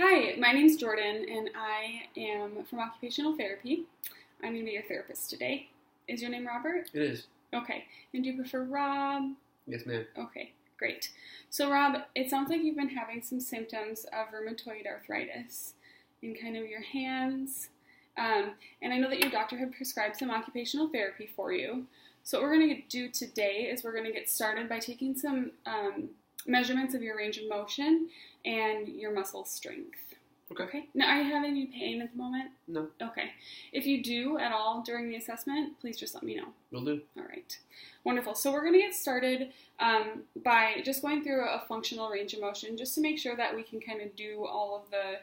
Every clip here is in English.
Hi, my name's Jordan, and I am from occupational therapy. I'm going to be your therapist today. Is your name Robert? It is. Okay. And do you prefer Rob? Yes, ma'am. Okay, great. So Rob, it sounds like you've been having some symptoms of rheumatoid arthritis in kind of your hands. And I know that your doctor had prescribed some occupational therapy for you. So what we're going to do today is we're going to get started by taking some measurements of your range of motion and your muscle strength. Okay. Now, are you having any pain at the moment? No. Okay. If you do at all during the assessment, please just let me know. Will do. All right. Wonderful. So we're going to get started by just going through a functional range of motion just to make sure that we can kind of do all of the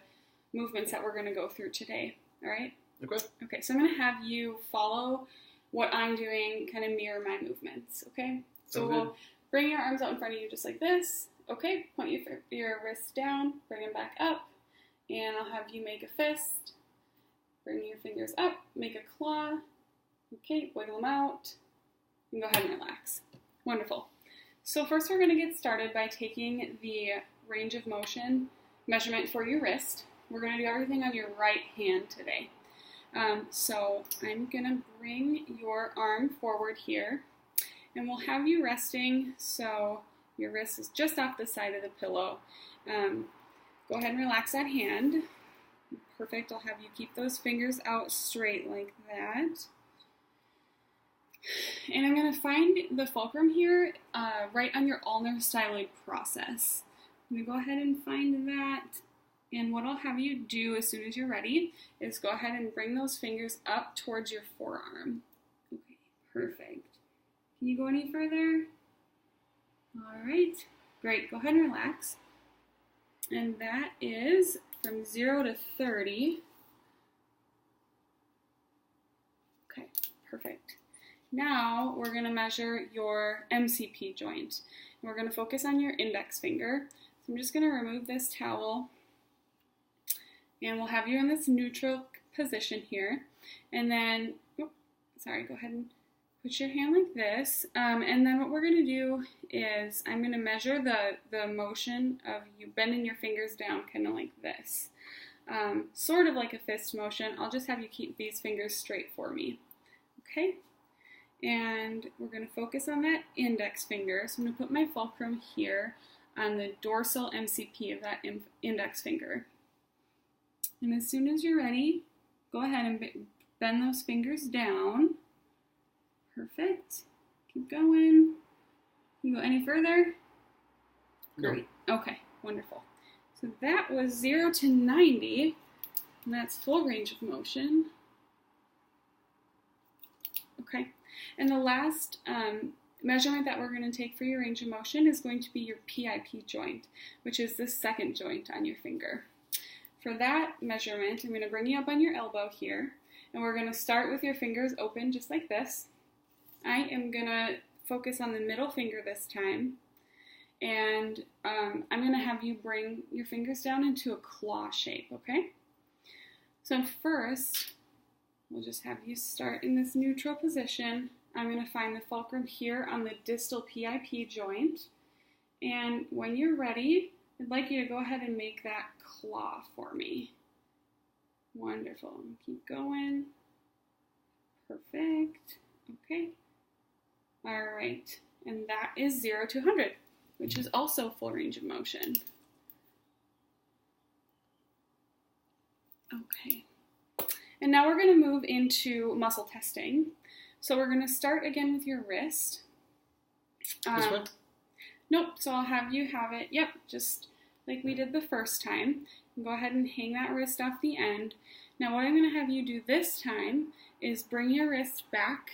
movements that we're going to go through today. All right? Okay. Okay. So I'm going to have you follow what I'm doing, kind of mirror my movements. Okay? So we'll bring your arms out in front of you just like this. Okay? Point your wrists down. Bring them back up. And I'll have you make a fist. Bring your fingers up. Make a claw. Okay, wiggle them out. And go ahead and relax. Wonderful. So first we're going to get started by taking the range of motion measurement for your wrist. We're going to do everything on your right hand today. So I'm going to bring your arm forward here. And we'll have you resting so your wrist is just off the side of the pillow. Go ahead and relax that hand. Perfect. I'll have you keep those fingers out straight like that. And I'm going to find the fulcrum here right on your ulnar styloid process. I'm going to go ahead and find that. And what I'll have you do as soon as you're ready is go ahead and bring those fingers up towards your forearm. Okay, perfect. Can you go any further? All right, great. Go ahead and relax. And that is from 0 to 30. Okay, perfect. Now we're going to measure your MCP joint. And we're going to focus on your index finger. So I'm just going to remove this towel. And we'll have you in this neutral position here. And then, go ahead and put your hand like this. And then what we're going to do is I'm going to measure the motion of you bending your fingers down kind of like this. Sort of like a fist motion. I'll just have you keep these fingers straight for me. Okay? And we're going to focus on that index finger. So I'm going to put my fulcrum here on the dorsal MCP of that index finger. And as soon as you're ready, go ahead and bend those fingers down. Perfect. Keep going. Can you go any further? No. Great. Okay, wonderful. So that was 0 to 90, and that's full range of motion. Okay, and the last measurement that we're going to take for your range of motion is going to be your PIP joint, which is the second joint on your finger. For that measurement, I'm going to bring you up on your elbow here, and we're going to start with your fingers open just like this. I am going to focus on the middle finger this time, and I'm going to have you bring your fingers down into a claw shape, okay? So first, we'll just have you start in this neutral position. I'm going to find the fulcrum here on the distal PIP joint, and when you're ready, I'd like you to go ahead and make that claw for me. Wonderful. Keep going. Perfect. Okay. All right. And that is 0 to 100, which is also full range of motion. Okay. And now we're going to move into muscle testing. So we're going to start again with your wrist. This one? Nope, so I'll have you have it, yep, just like we did the first time. Go ahead and hang that wrist off the end. Now what I'm going to have you do this time is bring your wrist back,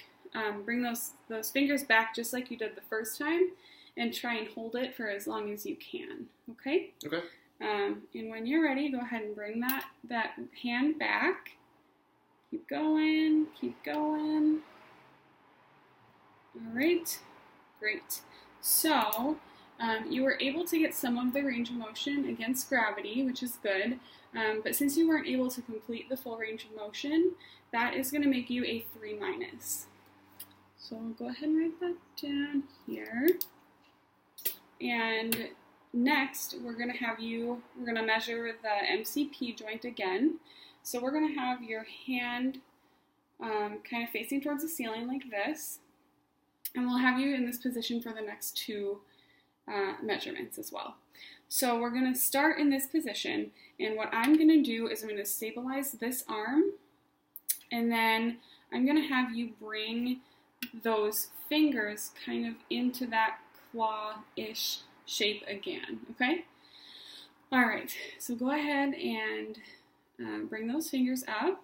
bring those fingers back just like you did the first time, and try and hold it for as long as you can, okay? Okay. And when you're ready, go ahead and bring that hand back. Keep going, keep going. All right, great. So, you were able to get some of the range of motion against gravity, which is good, but since you weren't able to complete the full range of motion, that is going to make you a 3-. So I'll go ahead and write that down here. And next, we're going to measure the MCP joint again. So we're going to have your hand kind of facing towards the ceiling like this. And we'll have you in this position for the next two measurements as well. So we're going to start in this position, and what I'm going to do is I'm going to stabilize this arm, and then I'm going to have you bring those fingers kind of into that claw-ish shape again, okay? All right, so go ahead and bring those fingers up,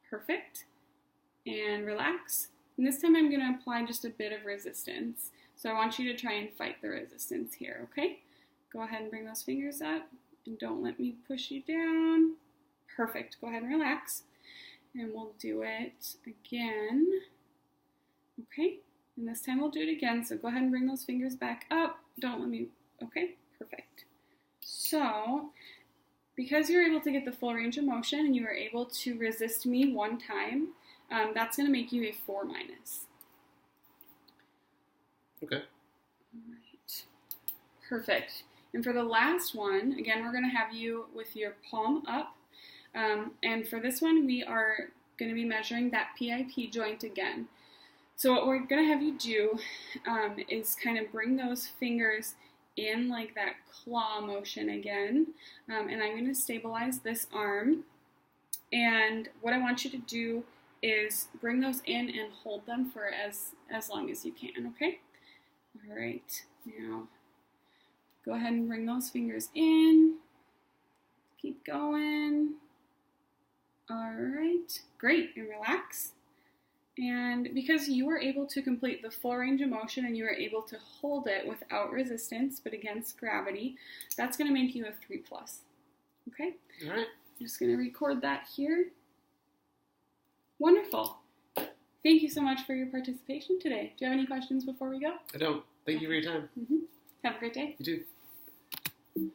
perfect, and relax. And this time I'm going to apply just a bit of resistance. So I want you to try and fight the resistance here, okay? Go ahead and bring those fingers up, and don't let me push you down. Perfect, go ahead and relax. And we'll do it again. Okay, and this time we'll do it again. So go ahead and bring those fingers back up. Don't let me, okay, perfect. So, because you're able to get the full range of motion and you were able to resist me one time, that's going to make you a 4-. Okay. All right. Perfect. And for the last one, again, we're going to have you with your palm up. And for this one, we are going to be measuring that PIP joint again. So what we're going to have you do is kind of bring those fingers in like that claw motion again. And I'm going to stabilize this arm. And what I want you to do is bring those in and hold them for as long as you can, okay? All right, now go ahead and bring those fingers in. Keep going. All right, great, and relax. And because you were able to complete the full range of motion and you were able to hold it without resistance but against gravity, that's going to make you a 3+. Okay? All right. I'm just going to record that here. Wonderful. Thank you so much for your participation today. Do you have any questions before we go? I don't. Thank you for your time. Have a great day. You too.